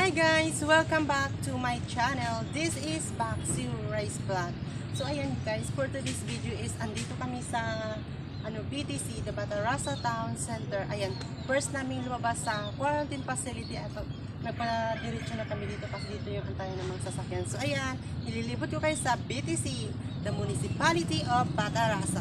Hi guys! Welcome back to my channel. This is Baxi Rice Vlog. So ayan guys, for today's video is andito kami sa BTC, the Batarasa Town Center. Ayan, first namin lumabas sa quarantine facility at nagpa-diretso na kami dito kasi dito yung antayan ng mga sasakyan. So ayan, ililibot ko kayo sa BTC, the Municipality of Batarasa.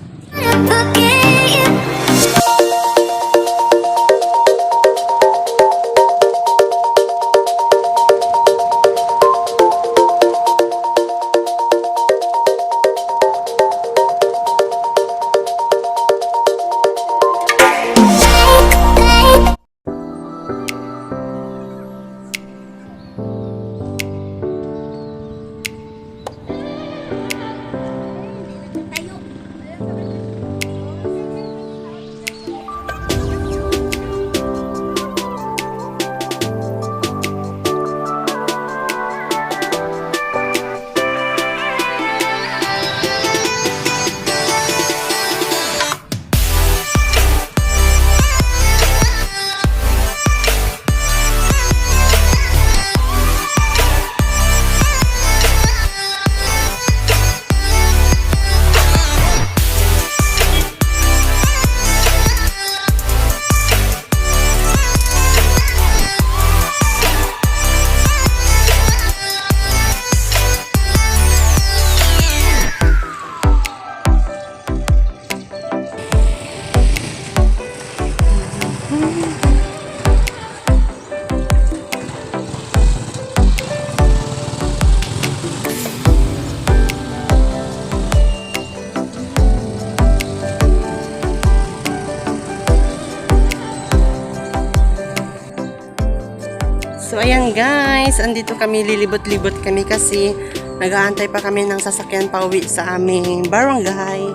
So ayan guys, andito kami, lilibot-libot kami kasi nag-aantay pa kami ng sasakyan pauwi sa aming barangay,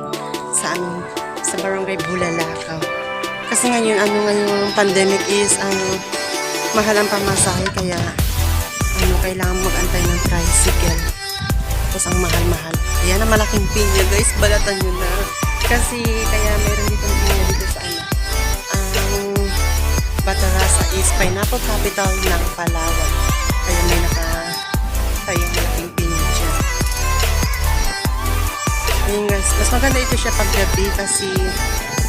sa barangay Bulalakaw. Kasi ngayon, ngayong pandemic is mahal ang pamasahe, kaya kailangan mag-antay ng tricycle. Tapos ang mahal-mahal. Ayan ang malaking pinya guys, balatan nyo na. Kasi kaya meron dito pinya dito sa Batarasa is pineapple capital ng Palawan. Kaya may nakatayong malaking pinya dyan. Ayun guys, mas maganda ito siya paggabi kasi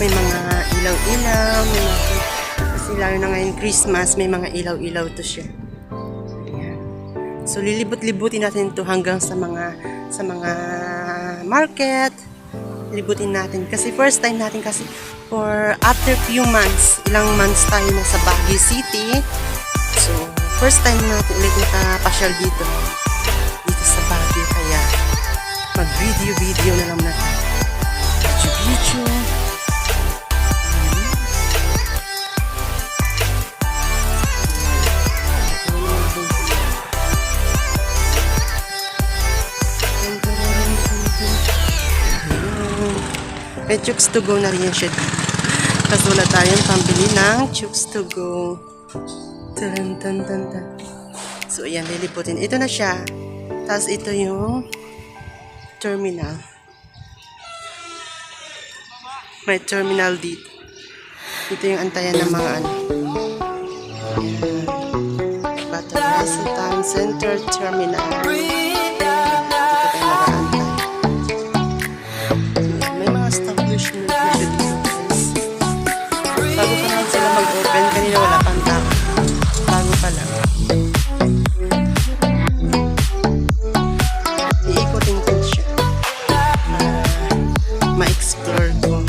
may mga ilaw-ilaw, kasi lalo na ngayon Christmas, may mga ilaw-ilaw to siya. Ayan. So lilibot-libutin natin ito hanggang sa mga market. Libutin natin kasi first time natin kasi for after few months, ilang months tayo na sa Baguio City. So first time natin ulit nakapasyal dito sa Baguio, kaya mag video na lang natin. Video. May chooks to go na rin siya dito. Tapos wala tayong pambili ng chooks to go. So ayan, liliputin. Ito na siya. Tapos ito yung terminal. May terminal dito. Ito yung antayan ng mga Batarasa Town Center Terminal. Bago pa lang sila mag-open, kanina wala pang tao. Bago pa lang. Iikotin ko siya para ma-explore ko.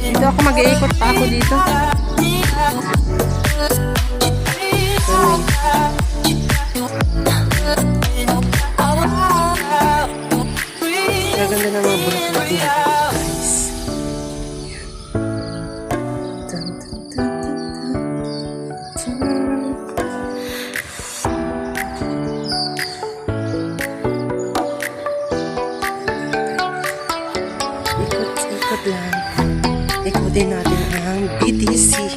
Dito ako mag-iikot pa ako dito. Gaganda na mga bulaklak dito, guys. ikot lang. Ikutin natin ang BTC.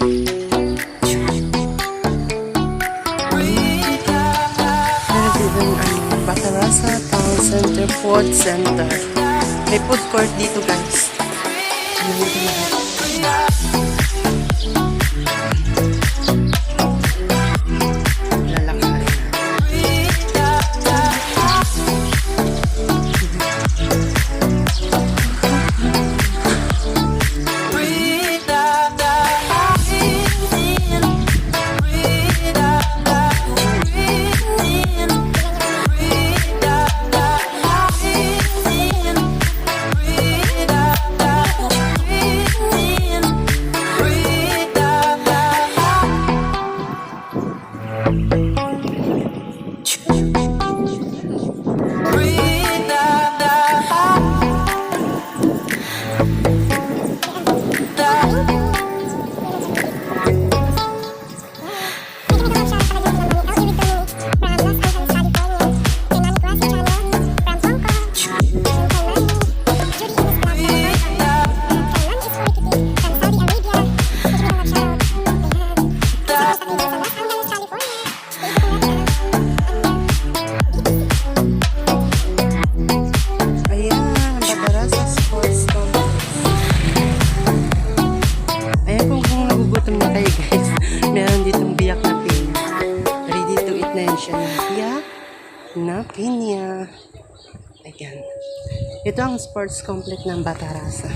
Meron din ang Batarasa Town Center Food Center. May food court dito guys. Lalakarin natin. Na pinya. Ayan. Ito ang sports complex ng Batarasa.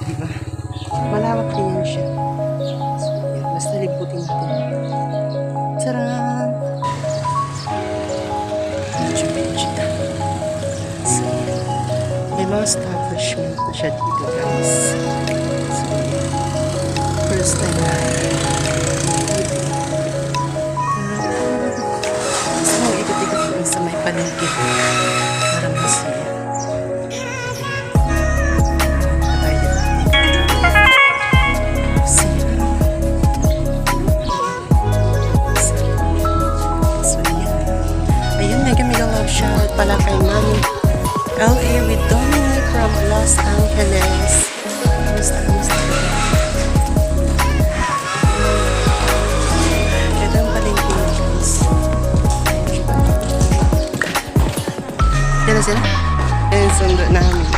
Diba? Malawak din yan siya. So, ayan. Basta libutin natin. Tcharam! Medyo na. So, may mga establishment na siya dito guys. So, first time natin. Sa may paligid para masaya. So, ayun, mega love shout pala kay Mami LA with Dominic from Los Angeles. Kamusta? Ito ang paligid guys. Yan na sila. Yan sundo namin.